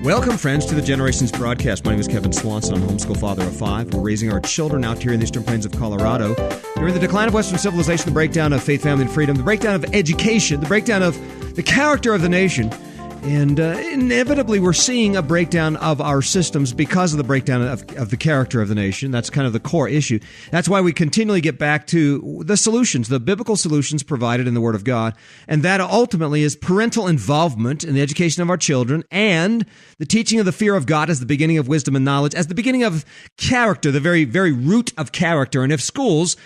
Welcome, friends, to the Generations broadcast. My name is Kevin Swanson. I'm a homeschool father of 5. We're raising our children out here in the eastern plains of Colorado. During the decline of Western civilization, the breakdown of faith, family, and freedom, the breakdown of education, the breakdown of the character of the nation, and inevitably we're seeing a breakdown of our systems because of the breakdown of the character of the nation. That's kind of the core issue. That's why we continually get back to the solutions, the biblical solutions provided in the Word of God. And that ultimately is parental involvement in the education of our children and the teaching of the fear of God as the beginning of wisdom and knowledge, as the beginning of character, the very, very root of character. And if schools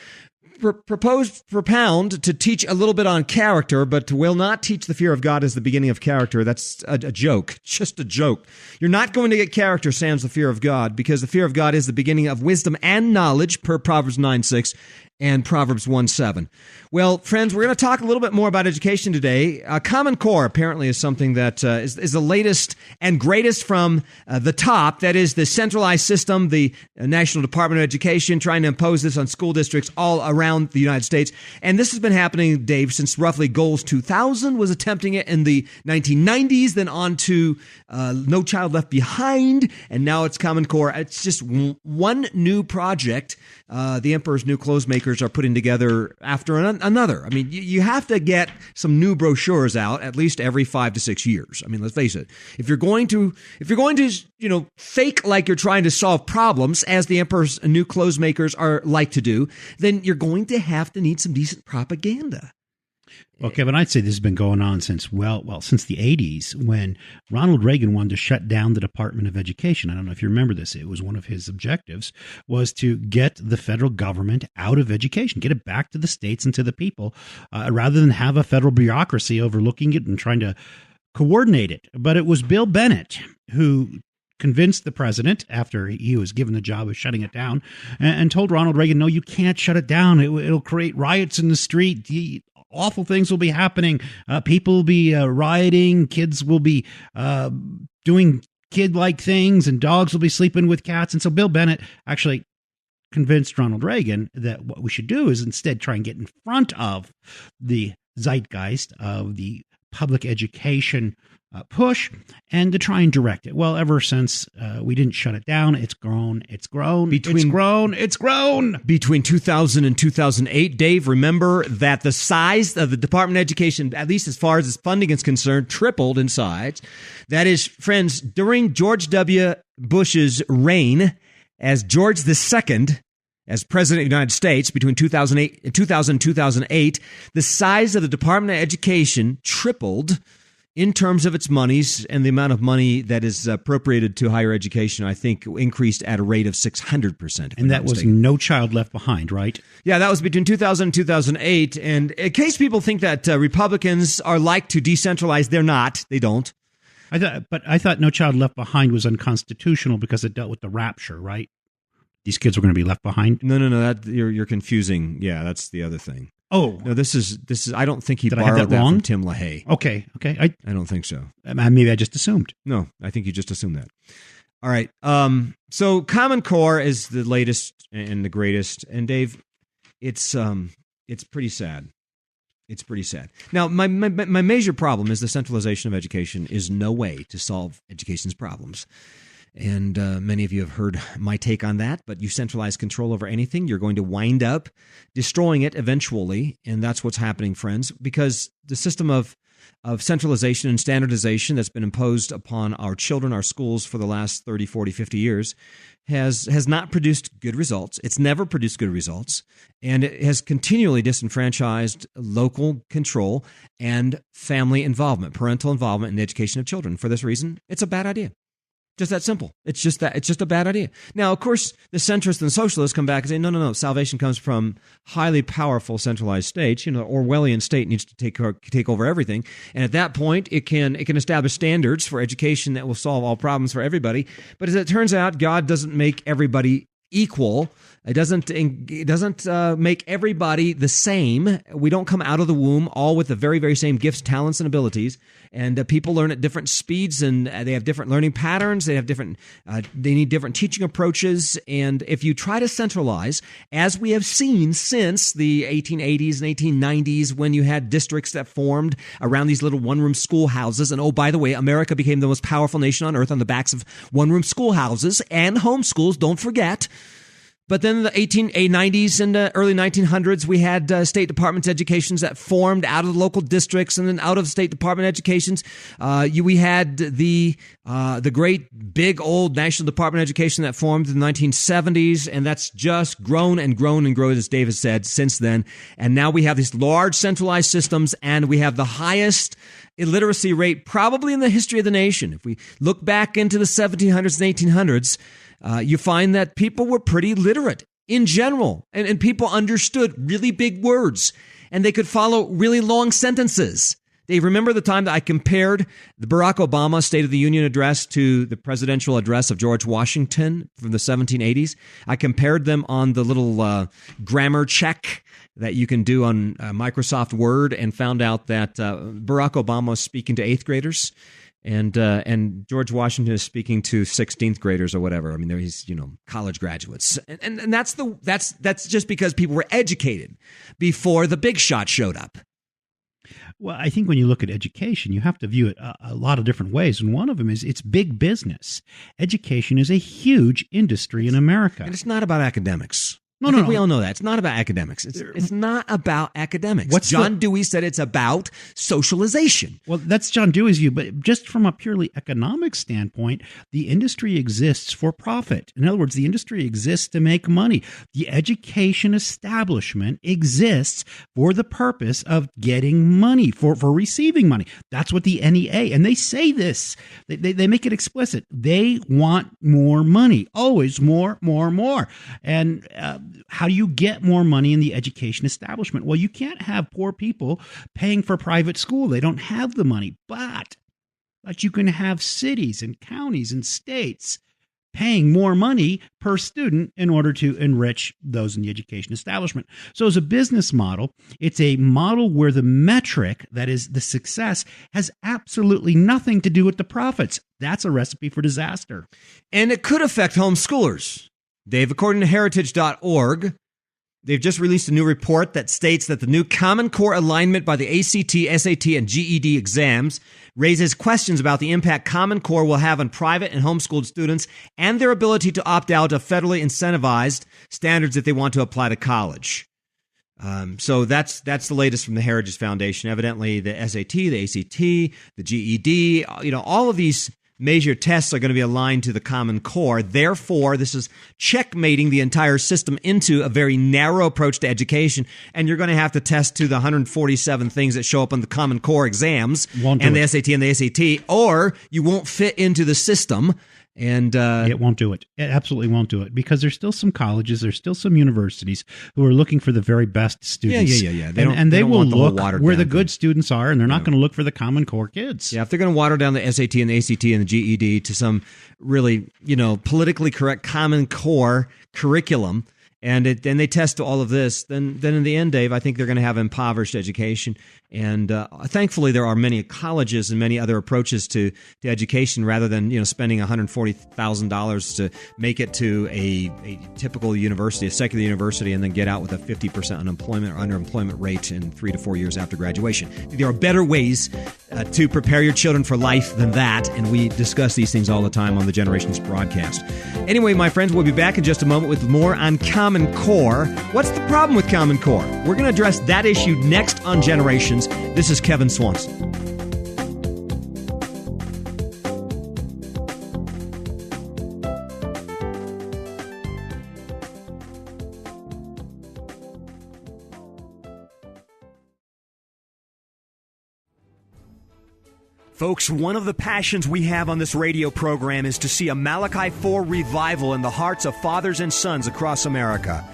propound to teach a little bit on character, but will not teach the fear of God as the beginning of character, that's a joke. It's just a joke. You're not going to get character sans the fear of God, because the fear of God is the beginning of wisdom and knowledge, per Proverbs 9:6 and Proverbs 1:7. Well, friends, we're going to talk a little bit more about education today. Common Core apparently is something that is the latest and greatest from the top. That is the centralized system, the National Department of Education, trying to impose this on school districts all around the United States. And this has been happening, Dave, since roughly Goals 2000 was attempting it in the 1990s, then on to No Child Left Behind, and now it's Common Core. It's just one new project the Emperor's New Clothes Makers are putting together after another. I mean, you have to get some new brochures out at least every 5 to 6 years. I mean, let's face it. If you're going to, fake like you're trying to solve problems, as the Emperor's New Clothes Makers are like to do, then you're going to have to need some decent propaganda. Well, Kevin, I'd say this has been going on since since the 80s, when Ronald Reagan wanted to shut down the Department of Education. I don't know if you remember this. It was one of his objectives, was to get the federal government out of education, get it back to the states and to the people, rather than have a federal bureaucracy overlooking it and trying to coordinate it. But it was Bill Bennett who convinced the president, after he was given the job of shutting it down, and told Ronald Reagan, no, you can't shut it down. It'll create riots in the street. Awful things will be happening. People will be rioting. Kids will be doing kid-like things, and dogs will be sleeping with cats. And so Bill Bennett actually convinced Ronald Reagan that what we should do is instead try and get in front of the zeitgeist of the public education push, and to try and direct it. Well, ever since we didn't shut it down, it's grown. Between 2000 and 2008, Dave, remember that the size of the Department of Education, at least as far as its funding is concerned, tripled in size. That is, friends, during George W. Bush's reign as George II, as President of the United States, between 2000 and 2008, the size of the Department of Education tripled in terms of its monies, and the amount of money that is appropriated to higher education, I think, increased at a rate of 600%. And that was No Child Left Behind, right? Yeah, that was between 2000 and 2008. And in case people think that Republicans are like to decentralize, they're not. They don't. I thought No Child Left Behind was unconstitutional because it dealt with the rapture, right? These kids were going to be left behind? No. That you're confusing. Yeah, that's the other thing. Oh, no! This is. I don't think he borrowed that from Tim LaHaye. Okay. I don't think so. Maybe I just assumed. No, I think you just assumed that. All right. So Common Core is the latest and the greatest, and Dave, it's pretty sad. It's pretty sad. Now, my major problem is the centralization of education is no way to solve education's problems. And many of you have heard my take on that, but you centralize control over anything, you're going to wind up destroying it eventually, and that's what's happening, friends, because the system of centralization and standardization that's been imposed upon our children, our schools for the last 30, 40, 50 years has not produced good results. It's never produced good results, and it has continually disenfranchised local control and family involvement, parental involvement in the education of children. For this reason, it's a bad idea. Just that simple. It's just a bad idea. Now, of course, the centrists and the socialists come back and say, no. Salvation comes from highly powerful centralized states. Orwellian state needs to take over everything. And at that point, it can establish standards for education that will solve all problems for everybody. But as it turns out, God doesn't make everybody equal. It doesn't make everybody the same. We don't come out of the womb all with the very, very same gifts, talents, and abilities. And people learn at different speeds, and they have different learning patterns. They have different. They need different teaching approaches. And if you try to centralize, as we have seen since the 1880s and 1890s, when you had districts that formed around these little one-room schoolhouses, and oh, by the way, America became the most powerful nation on earth on the backs of one-room schoolhouses and homeschools. Don't forget. But then in the 1890s and early 1900s, we had state departments educations that formed out of the local districts, and then out of state department educations, we had the great big old national department education that formed in the 1970s, and that's just grown and grown and grown, as David said, since then. And now we have these large centralized systems, and we have the highest illiteracy rate probably in the history of the nation. If we look back into the 1700s and 1800s, you find that people were pretty literate in general, and people understood really big words, and they could follow really long sentences. Dave, remember the time that I compared the Barack Obama State of the Union address to the presidential address of George Washington from the 1780s? I compared them on the little grammar check that you can do on Microsoft Word, and found out that Barack Obama was speaking to 8th graders. And George Washington is speaking to 16th graders or whatever. I mean, he's college graduates, and that's just because people were educated before the big shot showed up. Well, I think when you look at education, you have to view it a lot of different ways, and one of them is it's big business. Education is a huge industry in America, and it's not about academics. No. We all know that. It's not about academics. It's not about academics. John Dewey said it's about socialization. Well, that's John Dewey's view, but just from a purely economic standpoint, the industry exists for profit. In other words, the industry exists to make money. The education establishment exists for the purpose of getting money, for receiving money. That's what the NEA, and they say this. They make it explicit. They want more money, always more. And how do you get more money in the education establishment? Well, you can't have poor people paying for private school. They don't have the money. But you can have cities and counties and states paying more money per student in order to enrich those in the education establishment. So as a business model, it's a model where the metric, that is the success, has absolutely nothing to do with the profits. That's a recipe for disaster. And it could affect homeschoolers. Dave, according to heritage.org, they've just released a new report that states that the new Common Core alignment by the ACT, SAT, and GED exams raises questions about the impact Common Core will have on private and homeschooled students and their ability to opt out of federally incentivized standards if they want to apply to college. So that's the latest from the Heritage Foundation. Evidently, the SAT, the ACT, the GED, all of these major tests are going to be aligned to the Common Core. Therefore, this is checkmating the entire system into a very narrow approach to education, and you're going to have to test to the 147 things that show up on the Common Core exams and the SAT and the ACT, or you won't fit into the system. And it won't do it. It absolutely won't do it, because there's still some colleges, there's still some universities who are looking for the very best students. Yeah. They will look where the good students are, and they're not going to look for the Common Core kids. Yeah, if they're going to water down the SAT and the ACT and the GED to some really, politically correct Common Core curriculum, and they test all of this, then in the end, Dave, I think they're going to have impoverished education. And thankfully, there are many colleges and many other approaches to education, rather than spending $140,000 to make it to a typical university, a secular university, and then get out with a 50% unemployment or underemployment rate in 3 to 4 years after graduation. There are better ways to prepare your children for life than that, and we discuss these things all the time on the Generations broadcast. Anyway, my friends, we'll be back in just a moment with more on Common Core. What's the problem with Common Core? We're going to address that issue next on Generations. This is Kevin Swanson. Folks, one of the passions we have on this radio program is to see a Malachi 4 revival in the hearts of fathers and sons across America.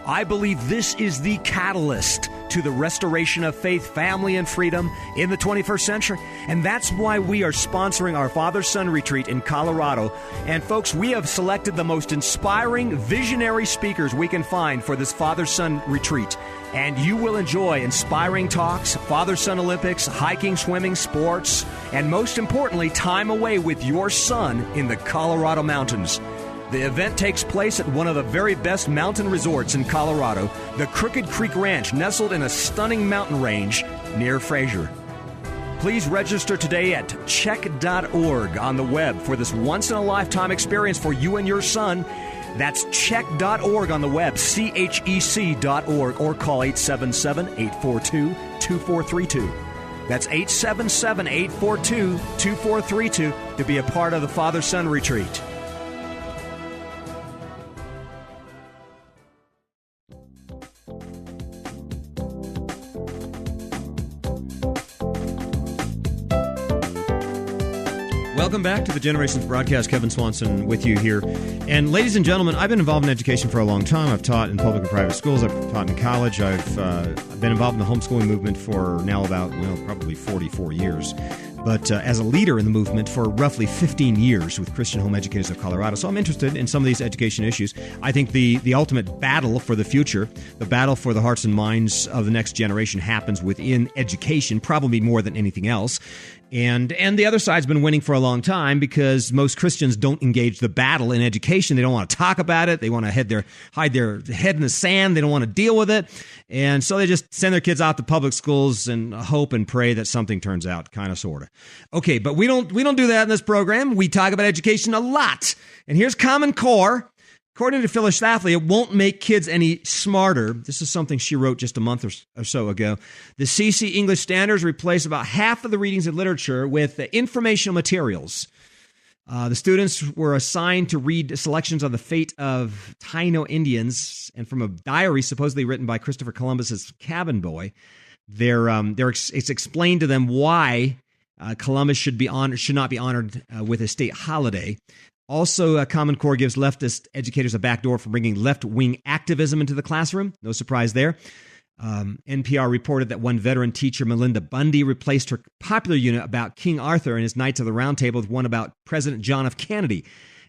I believe this is the catalyst to the restoration of faith, family, and freedom in the 21st century. And that's why we are sponsoring our Father-Son Retreat in Colorado. And folks, we have selected the most inspiring, visionary speakers we can find for this Father-Son Retreat. And you will enjoy inspiring talks, Father-Son Olympics, hiking, swimming, sports, and most importantly, time away with your son in the Colorado mountains. The event takes place at one of the very best mountain resorts in Colorado, the Crooked Creek Ranch, nestled in a stunning mountain range near Fraser. Please register today at check.org on the web for this once-in-a-lifetime experience for you and your son. That's check.org on the web, chec.org, or call 877-842-2432. That's 877-842-2432 to be a part of the Father-Son Retreat. Welcome back to the Generations broadcast. Kevin Swanson with you here. And ladies and gentlemen, I've been involved in education for a long time. I've taught in public and private schools. I've taught in college. I've been involved in the homeschooling movement for now about, probably 44 years. But as a leader in the movement for roughly 15 years with Christian Home Educators of Colorado. So I'm interested in some of these education issues. I think the ultimate battle for the future, the battle for the hearts and minds of the next generation happens within education, probably more than anything else. And the other side's been winning for a long time because most Christians don't engage the battle in education. They don't want to talk about it. They want to hide their head in the sand. They don't want to deal with it. And so they just send their kids out to public schools and hope and pray that something turns out, kind of, sort of. Okay, but we don't do that in this program. We talk about education a lot. And here's Common Core. According to Phyllis Schlafly, it won't make kids any smarter. This is something she wrote just a month or so ago. The CC English Standards replace about half of the readings in literature with informational materials. The students were assigned to read selections on the fate of Taino Indians, and from a diary supposedly written by Christopher Columbus's cabin boy. It's explained to them why Columbus should not be honored with a state holiday. Also, Common Core gives leftist educators a backdoor for bringing left-wing activism into the classroom. No surprise there. NPR reported that one veteran teacher, Melinda Bundy, replaced her popular unit about King Arthur and his Knights of the Round Table with one about President John F. Kennedy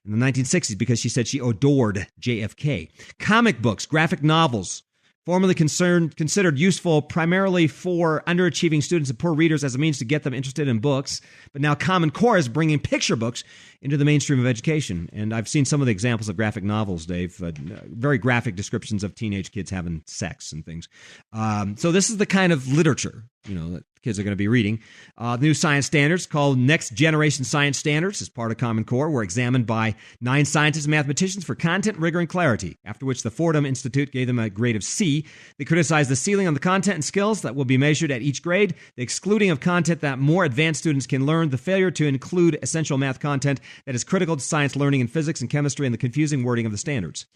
in the 1960s because she said she adored JFK. Comic books, graphic novels, formerly considered useful primarily for underachieving students and poor readers as a means to get them interested in books. But now Common Core is bringing picture books into the mainstream of education. And I've seen some of the examples of graphic novels, Dave, very graphic descriptions of teenage kids having sex and things. So this is the kind of literature, that kids are going to be reading. The new science standards called Next Generation Science Standards as part of Common Core were examined by 9 scientists and mathematicians for content, rigor, and clarity, after which the Fordham Institute gave them a grade of C. They criticized the ceiling on the content and skills that will be measured at each grade, the excluding of content that more advanced students can learn, the failure to include essential math content that is critical to science learning in physics and chemistry, and the confusing wording of the standards.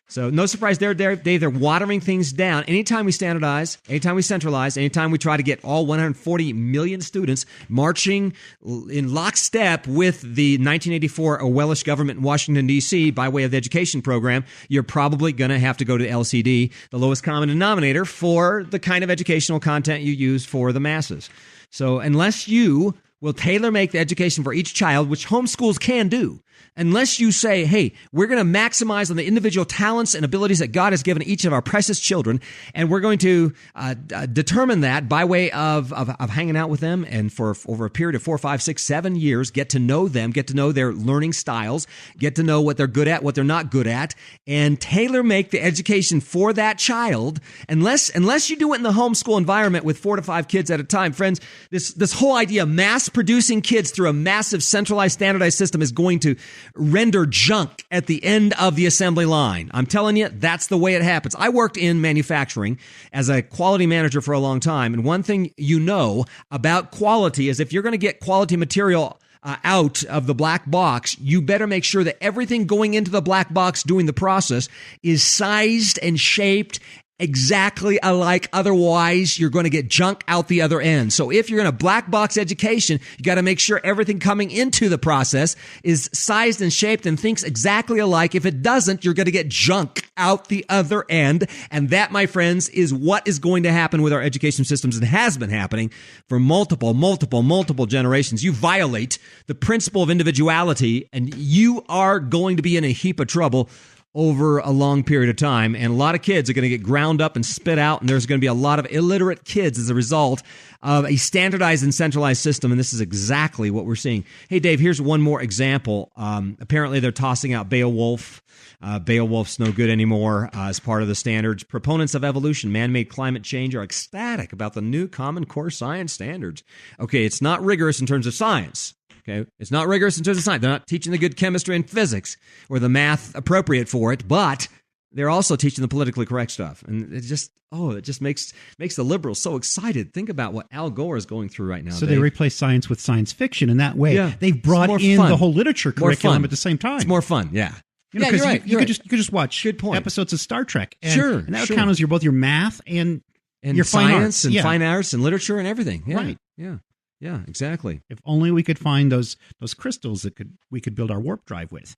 So no surprise there, Dave. They're watering things down. Anytime we standardize, anytime we centralize, anytime we try to get all 140 million students marching in lockstep with the 1984 Orwellish government in Washington, D.C. by way of the education program, you're probably going to have to go to LCD, the lowest common denominator, for the kind of educational content you use for the masses. So unless you will tailor-make the education for each child, which homeschools can do, unless you say, hey, we're going to maximize on the individual talents and abilities that God has given each of our precious children, and we're going to determine that by way of hanging out with them and for over a period of 4, 5, 6, 7 years, get to know them, get to know their learning styles, get to know what they're good at, what they're not good at, and tailor-make the education for that child. Unless you do it in the homeschool environment with 4 to 5 kids at a time, friends, this whole idea of mass producing kids through a massive centralized standardized system is going to render junk at the end of the assembly line. I'm telling you, that's the way it happens. I worked in manufacturing as a quality manager for a long time, and one thing you know about quality is if you're going to get quality material out of the black box, you better make sure that everything going into the black box doing the process is sized and shaped exactly alike. Otherwise, you're going to get junk out the other end. So if you're in a black box education, you got to make sure everything coming into the process is sized and shaped and thinks exactly alike. If it doesn't, you're going to get junk out the other end. And that, my friends, is what is going to happen with our education systems and has been happening for multiple generations. You violate the principle of individuality and you are going to be in a heap of trouble over a long period of time, and a lot of kids are going to get ground up and spit out, and there's going to be a lot of illiterate kids as a result of a standardized and centralized system, and this is exactly what we're seeing. Hey, Dave, here's one more example. Apparently, they're tossing out Beowulf. Beowulf's no good anymore as part of the standards. Proponents of evolution, man-made climate change, are ecstatic about the new Common Core science standards. Okay, it's not rigorous in terms of science. Okay, it's not rigorous in terms of science. They're not teaching the good chemistry and physics or the math appropriate for it, but they're also teaching the politically correct stuff. And it just makes the liberals so excited. Think about what Al Gore is going through right now. So Dave, they replace science with science fiction in that way. Yeah, they've brought in the whole literature curriculum at the same time. It's more fun, yeah. You know, you're right. You could just watch episodes of Star Trek. And that would count as both your math and your science and fine arts and literature and everything. Yeah, right. Yeah, exactly. If only we could find those crystals that we could build our warp drive with.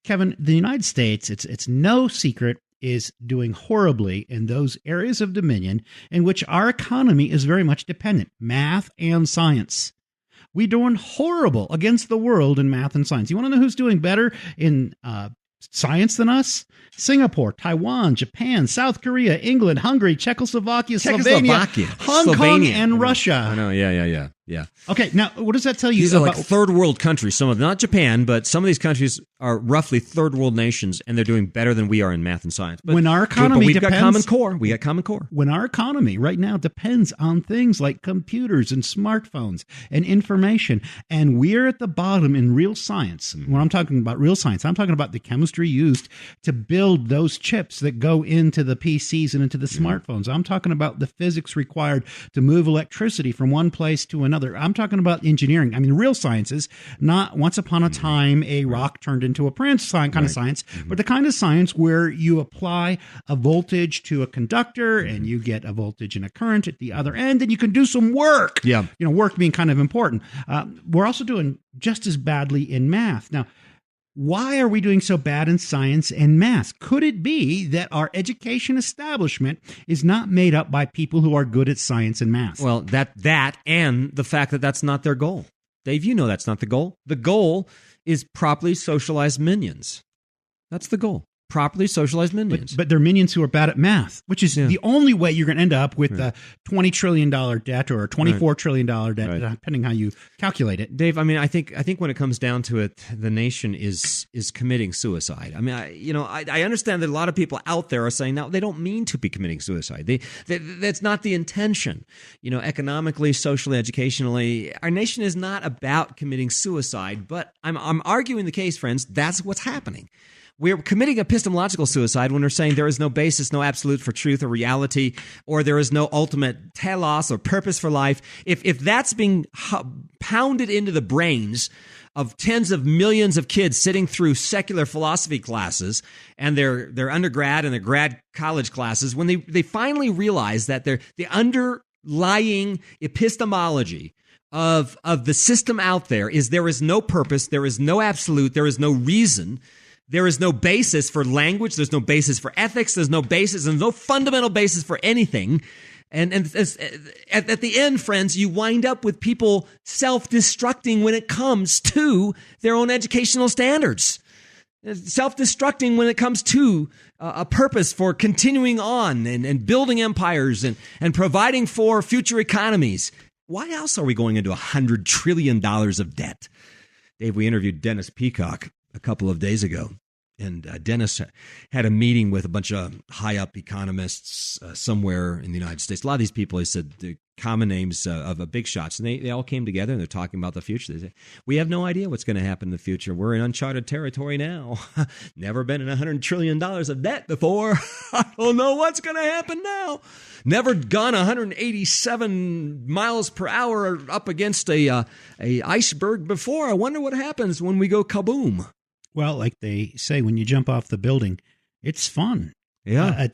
Kevin, the United States, it's no secret, is doing horribly in those areas of dominion in which our economy is very much dependent, math and science. We're doing horrible against the world in math and science. You want to know who's doing better in science than us? Singapore, Taiwan, Japan, South Korea, England, Hungary, Czechoslovakia, Slovenia, Hong Kong, and Russia. I know, yeah. Okay, now what does that tell you? These are like third world countries. Some of them, not Japan, but some of these countries are roughly third world nations, and they're doing better than we are in math and science. But when our economy we've got Common Core. We got Common Core. When our economy right now depends on things like computers and smartphones and information, and we're at the bottom in real science. When I'm talking about real science, I'm talking about the chemistry used to build those chips that go into the PCs and into the smartphones. I'm talking about the physics required to move electricity from one place to another. I'm talking about engineering. I mean, real sciences, not once upon a time a rock turned into a prince kind of science, but the kind of science where you apply a voltage to a conductor and you get a voltage and a current at the other end, and you can do some work. Yeah. You know, work being kind of important. We're also doing just as badly in math. Now, why are we doing so bad in science and math? Could it be that our education establishment is not made up by people who are good at science and math? Well, that and the fact that that's not their goal. Dave, you know that's not the goal. The goal is properly socialized minions. That's the goal. Properly socialized minions. But they're minions who are bad at math, which is the only way you're going to end up with a $20 trillion debt or a $24 trillion debt, depending how you calculate it. Dave, I mean, I think when it comes down to it, the nation is committing suicide. I mean, I understand that a lot of people out there are saying, no, they don't mean to be committing suicide. That's not the intention. You know, economically, socially, educationally, our nation is not about committing suicide, but I'm arguing the case, friends, that's what's happening. We're committing epistemological suicide when we're saying there is no basis, no absolute for truth or reality, or there is no ultimate telos or purpose for life. If that's being pounded into the brains of tens of millions of kids sitting through secular philosophy classes and their undergrad and their grad college classes, when they finally realize that the underlying epistemology of the system out there is no purpose, there is no absolute, there is no reason. There is no basis for language. There's no basis for ethics. There's no fundamental basis for anything. And at the end, friends, you wind up with people self-destructing when it comes to their own educational standards. Self-destructing when it comes to a purpose for continuing on and building empires and providing for future economies. Why else are we going into $100 trillion of debt? Dave, we interviewed Dennis Peacock a couple of days ago. And Dennis had a meeting with a bunch of high-up economists somewhere in the United States. A lot of these people, he said, the common names of big shots. And they all came together, and they're talking about the future. They said, we have no idea what's going to happen in the future. We're in uncharted territory now. Never been in $100 trillion of debt before. I don't know what's going to happen now. Never gone 187 miles per hour up against a iceberg before. I wonder what happens when we go kaboom. Well, like they say, when you jump off the building, it's fun. Yeah.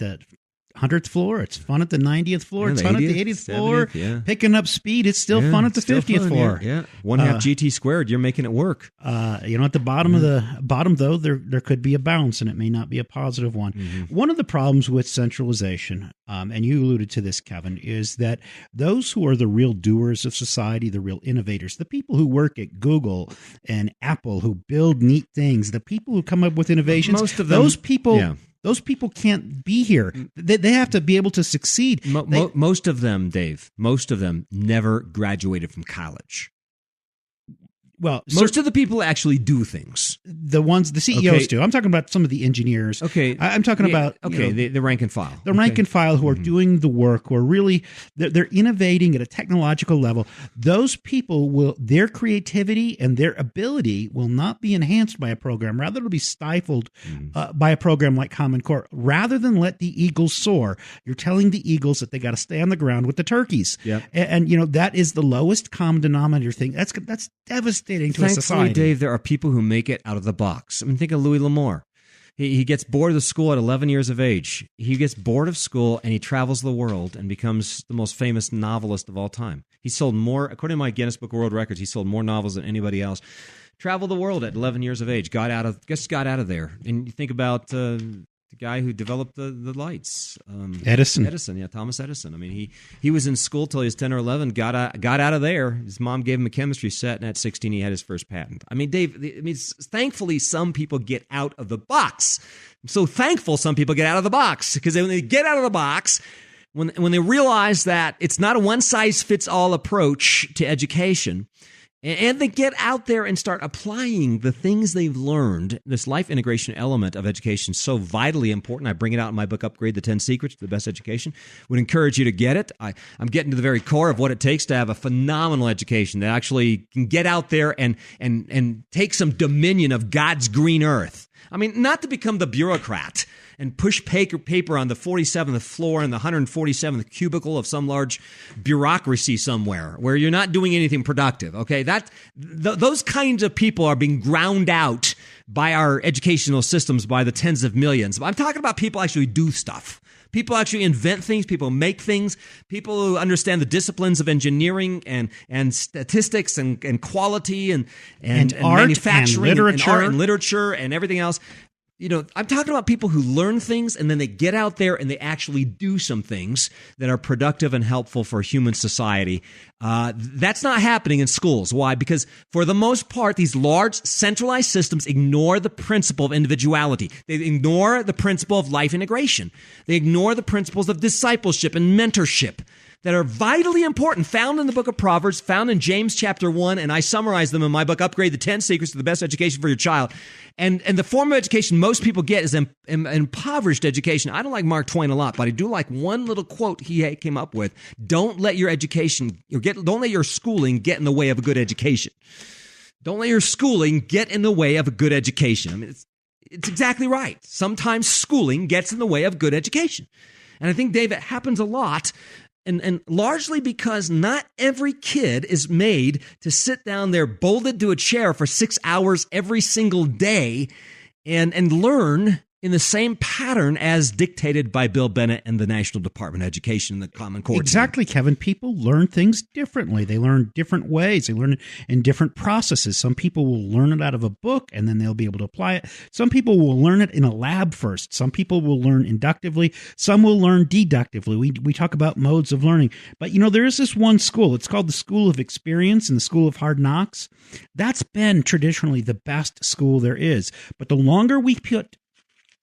100th floor. It's fun at the 90th floor. Yeah, It's the fun at the 80th, 80th floor. 70th, yeah. Picking up speed. It's still fun at the Still 50th fun, floor. Yeah. 1/2 GT squared. You're making it work. At the bottom of the bottom, though, there could be a bounce, and it may not be a positive one. One of the problems with centralization, and you alluded to this, Kevin, is that those who are the real doers of society, the real innovators, the people who work at Google and Apple, who build neat things, the people who come up with innovations, Most of them, those people. yeah. Those people can't be here. They have to be able to succeed. Most of them, Dave, most of them never graduated from college. Well, Most of the people actually do things. the CEOs Okay. do. I'm talking about some of the engineers. Okay. I'm talking about the rank and file. the rank and file who are doing the work, who are really they're innovating at a technological level. Those people their creativity and their ability will not be enhanced by a program. Rather, it'll be stifled by a program like Common Core. Rather than let the eagles soar, you're telling the eagles that they got to stay on the ground with the turkeys. Yep. And that is the lowest common denominator thing. That's devastating to a Thankfully, society. Dave, there are people who make it out of the box. I mean, think of Louis L'Amour. He gets bored of the school at 11 years of age. He gets bored of school and he travels the world and becomes the most famous novelist of all time. He sold more, according to my Guinness Book of World Records, he sold more novels than anybody else. Traveled the world at 11 years of age. Got out of there. And you think about the guy who developed the lights, Edison. Thomas Edison. I mean, he was in school till he was 10 or 11. Got out of there. His mom gave him a chemistry set, and at 16 he had his first patent. I mean, Dave. Thankfully, some people get out of the box. I'm so thankful some people get out of the box, because when they get out of the box, when they realize that it's not a one size fits all approach to education. And they get out there and start applying the things they've learned. This life integration element of education is so vitally important. I bring it out in my book, Upgrade the 10 Secrets to the Best Education. Would encourage you to get it. I'm getting to the very core of what it takes to have a phenomenal education that actually can get out there and take some dominion of God's green earth. I mean, not to become the bureaucrat and push paper on the 47th floor and the 147th cubicle of some large bureaucracy somewhere where you're not doing anything productive. Okay, those kinds of people are being ground out by our educational systems by the tens of millions. I'm talking about people actually do stuff. People actually invent things. People make things. People who understand the disciplines of engineering and statistics and quality and art manufacturing and art and literature and everything else. I'm talking about people who learn things and then they get out there and they actually do some things that are productive and helpful for human society. That's not happening in schools. Why? Because for the most part, these large centralized systems ignore the principle of individuality. They ignore the principle of life integration. They ignore the principles of discipleship and mentorship that are vitally important, found in the book of Proverbs, found in James chapter 1, and I summarize them in my book, Upgrade the 10 Secrets to the Best Education for Your Child. And the form of education most people get is impoverished education. I don't like Mark Twain a lot, but I do like one little quote he came up with. Don't let your schooling get in the way of a good education. Don't let your schooling get in the way of a good education. I mean, it's exactly right. Sometimes schooling gets in the way of good education. And I think, Dave, it happens a lot. And largely because not every kid is made to sit down there bolted to a chair for 6 hours every single day and learn in the same pattern as dictated by Bill Bennett and the National Department of Education and the Common Core. Exactly, Kevin. People learn things differently. They learn different ways. They learn it in different processes. Some people will learn it out of a book and then they'll be able to apply it. Some people will learn it in a lab first. Some people will learn inductively. Some will learn deductively. We talk about modes of learning. But, there is this one school. It's called the School of Experience and the School of Hard Knocks. That's been traditionally the best school there is. But the longer we put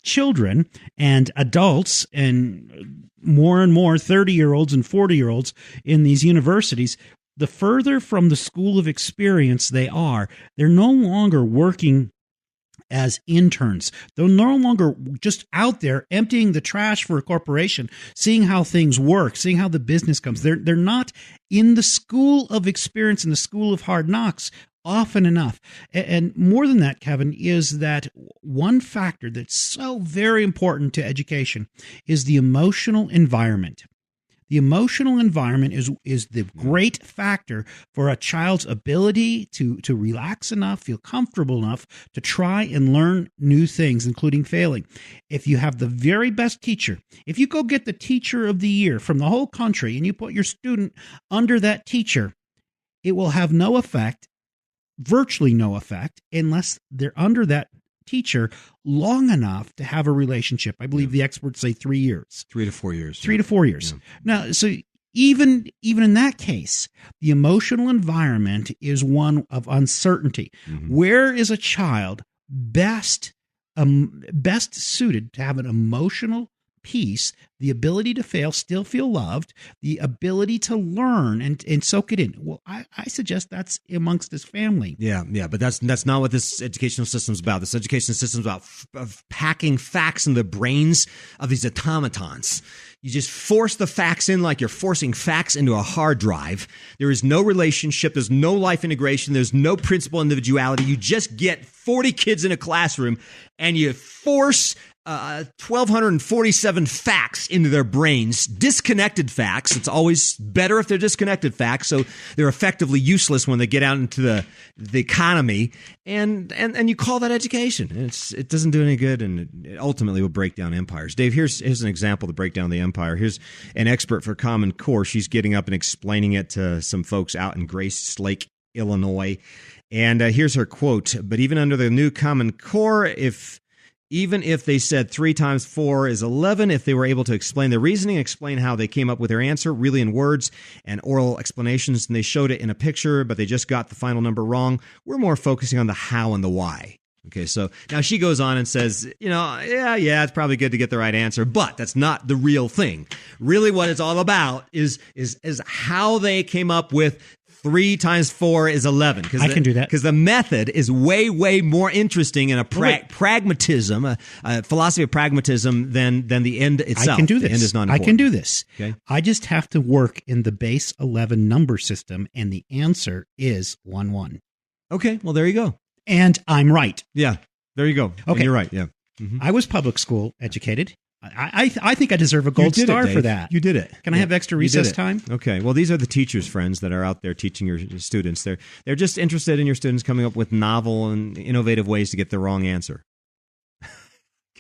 children and adults and more 30-year-olds and 40-year-olds in these universities, the further from the school of experience they are, they're no longer working as interns. They're no longer just out there emptying the trash for a corporation, seeing how things work, seeing how the business comes. They're not in the school of experience, in the school of hard knocks often enough. And more than that, Kevin, is that one factor that's so very important to education is the emotional environment. The emotional environment is the great factor for a child's ability to relax enough, feel comfortable enough to try and learn new things, including failing. If you have the very best teacher, if you go get the teacher of the year from the whole country and you put your student under that teacher, it will have no effect, virtually no effect, unless they're under that teacher long enough to have a relationship. I believe the experts say 3 years. 3 to 4 years. 3 to 4 years. Yeah. Now, so even in that case, the emotional environment is one of uncertainty. Mm-hmm. Where is a child best suited to have an emotional peace, the ability to fail, still feel loved, the ability to learn and soak it in? Well, I suggest that's amongst his family. Yeah, but that's not what this educational system's about. This education system's about packing facts in the brains of these automatons. You just force the facts in like you're forcing facts into a hard drive. There is no relationship. There's no life integration. There's no principal individuality. You just get 40 kids in a classroom and you force 1,247 facts into their brains, disconnected facts. It's always better if they're disconnected facts, so they're effectively useless when they get out into the economy. And you call that education. It doesn't do any good, and it ultimately will break down empires. Dave, here's an example to break down the empire. Here's an expert for Common Core. She's getting up and explaining it to some folks out in Grace Lake, Illinois. And here's her quote: "But even under the new Common Core, even if they said 3 times 4 is 11, if they were able to explain their reasoning, explain how they came up with their answer, really in words and oral explanations, and they showed it in a picture, but they just got the final number wrong, we're more focusing on the how and the why." Okay, so now she goes on and says, yeah, it's probably good to get the right answer, but that's not the real thing. Really what it's all about is how they came up with 3 times 4 is 11. I can do that. Because the method is way, way more interesting in a pragmatism, a philosophy of pragmatism than the end itself. I can do this. The end is not important. I can do this. Okay. I just have to work in the base 11 number system, and the answer is 1, 1. Okay, well, there you go. And I'm right. Yeah, there you go. Okay. And you're right, yeah. Mm-hmm. I was public school educated. I think I deserve a gold star for that. You did it. Can I have extra recess time? Okay. Well, these are the teachers' friends that are out there teaching your students. They're just interested in your students coming up with novel and innovative ways to get the wrong answer.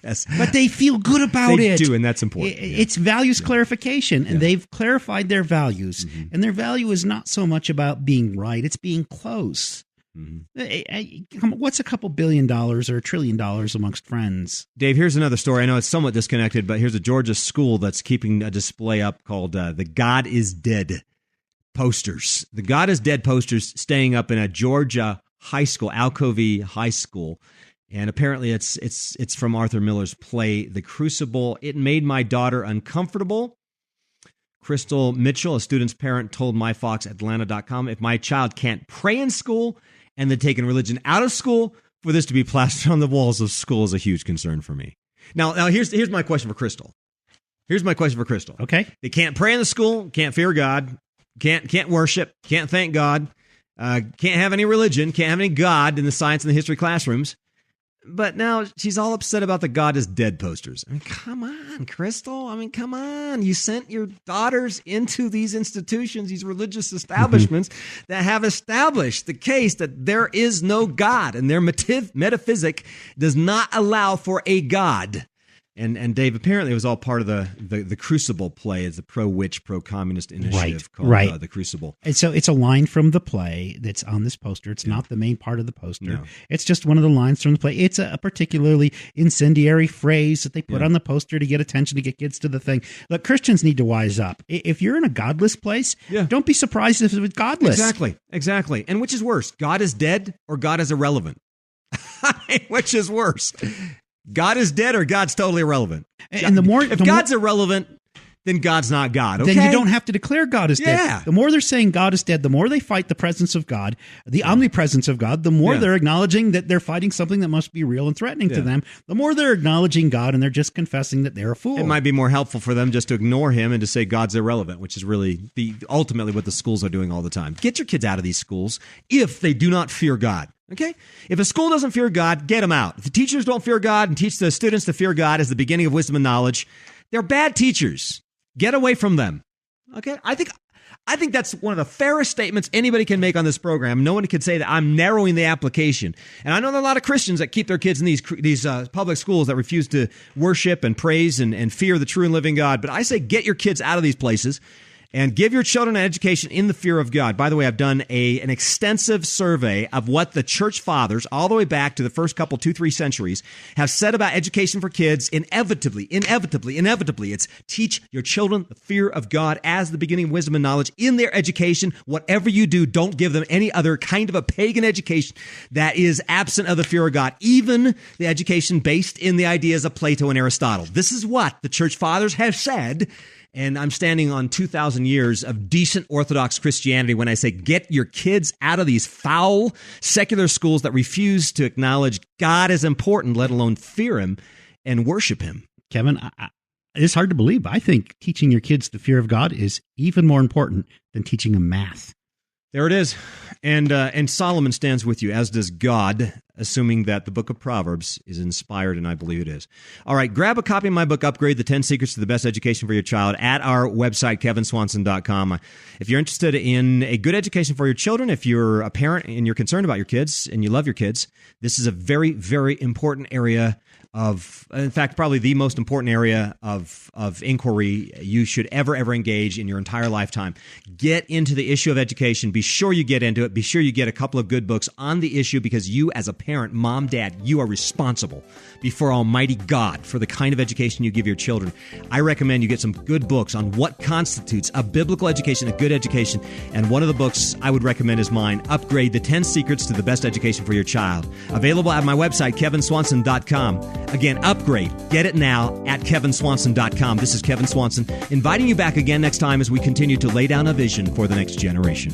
Yes. But they feel good about it. They do, and that's important. It's values clarification, and they've clarified their values. Mm-hmm. And their value is not so much about being right, it's being close. Mm-hmm. What's a couple $1 billion or $1 trillion amongst friends? Dave, here's another story. I know it's somewhat disconnected, but here's a Georgia school that's keeping a display up called the God is Dead posters. The God is Dead posters staying up in a Georgia high school, Alcovey High School. And apparently it's from Arthur Miller's play, The Crucible. It made my daughter uncomfortable. Crystal Mitchell, a student's parent, told myfoxatlanta.com, if my child can't pray in school and then taking religion out of school, for this to be plastered on the walls of school is a huge concern for me. Now here's my question for Crystal. Okay. They can't pray in the school, can't fear God, can't worship, can't thank God, can't have any religion, can't have any God in the science and the history classrooms. But now she's all upset about the God is Dead posters. I mean, come on, Crystal. I mean, come on. You sent your daughters into these institutions, these religious establishments that have established the case that there is no God, and their metaphysic does not allow for a God. And Dave, apparently it was all part of the Crucible play. It's a pro-witch, pro-communist initiative called The Crucible. And so it's a line from the play that's on this poster. It's not the main part of the poster. No. It's just one of the lines from the play. It's a particularly incendiary phrase that they put on the poster to get attention, to get kids to the thing. Look, Christians need to wise up. If you're in a godless place, don't be surprised if it's godless. Exactly. And which is worse, God is dead or God is irrelevant? Which is worse? God is dead or God's totally irrelevant? And if God's irrelevant, then God's not God. Okay? Then you don't have to declare God is dead. The more they're saying God is dead, the more they fight the presence of God, the omnipresence of God, the more they're acknowledging that they're fighting something that must be real and threatening to them. The more they're acknowledging God, and they're just confessing that they're a fool. It might be more helpful for them just to ignore him and to say God's irrelevant, which is really ultimately what the schools are doing all the time. Get your kids out of these schools if they do not fear God. Okay? If a school doesn't fear God, get them out. If the teachers don't fear God and teach the students to fear God as the beginning of wisdom and knowledge, they're bad teachers. Get away from them. Okay, I think that's one of the fairest statements anybody can make on this program. No one can say that I'm narrowing the application. And I know there are a lot of Christians that keep their kids in these public schools that refuse to worship and praise and fear the true and living God. But I say get your kids out of these places and give your children an education in the fear of God. By the way, I've done an extensive survey of what the church fathers, all the way back to the first couple, 2-3 centuries, have said about education for kids. Inevitably, it's teach your children the fear of God as the beginning of wisdom and knowledge in their education. Whatever you do, don't give them any other kind of a pagan education that is absent of the fear of God, even the education based in the ideas of Plato and Aristotle. This is what the church fathers have said. And I'm standing on 2,000 years of decent Orthodox Christianity when I say get your kids out of these foul secular schools that refuse to acknowledge God as important, let alone fear him and worship him. Kevin, it's hard to believe. I think teaching your kids the fear of God is even more important than teaching them math. There it is. And Solomon stands with you, as does God, assuming that the book of Proverbs is inspired, and I believe it is. All right, grab a copy of my book, Upgrade, the 10 Secrets to the Best Education for Your Child, at our website, kevinswanson.com. If you're interested in a good education for your children, if you're a parent and you're concerned about your kids and you love your kids, this is a very, very important area of, in fact, probably the most important area of inquiry you should ever engage in your entire lifetime. Get into the issue of education. Be sure you get into it. Be sure you get a couple of good books on the issue, because you as a parent, mom, dad, you are responsible before Almighty God for the kind of education you give your children. I recommend you get some good books on what constitutes a biblical education, a good education. And one of the books I would recommend is mine, Upgrade, the 10 Secrets to the Best Education for Your Child. Available at my website, kevinswanson.com. Again, Upgrade. Get it now at kevinswanson.com. This is Kevin Swanson, inviting you back again next time as we continue to lay down a vision for the next generation.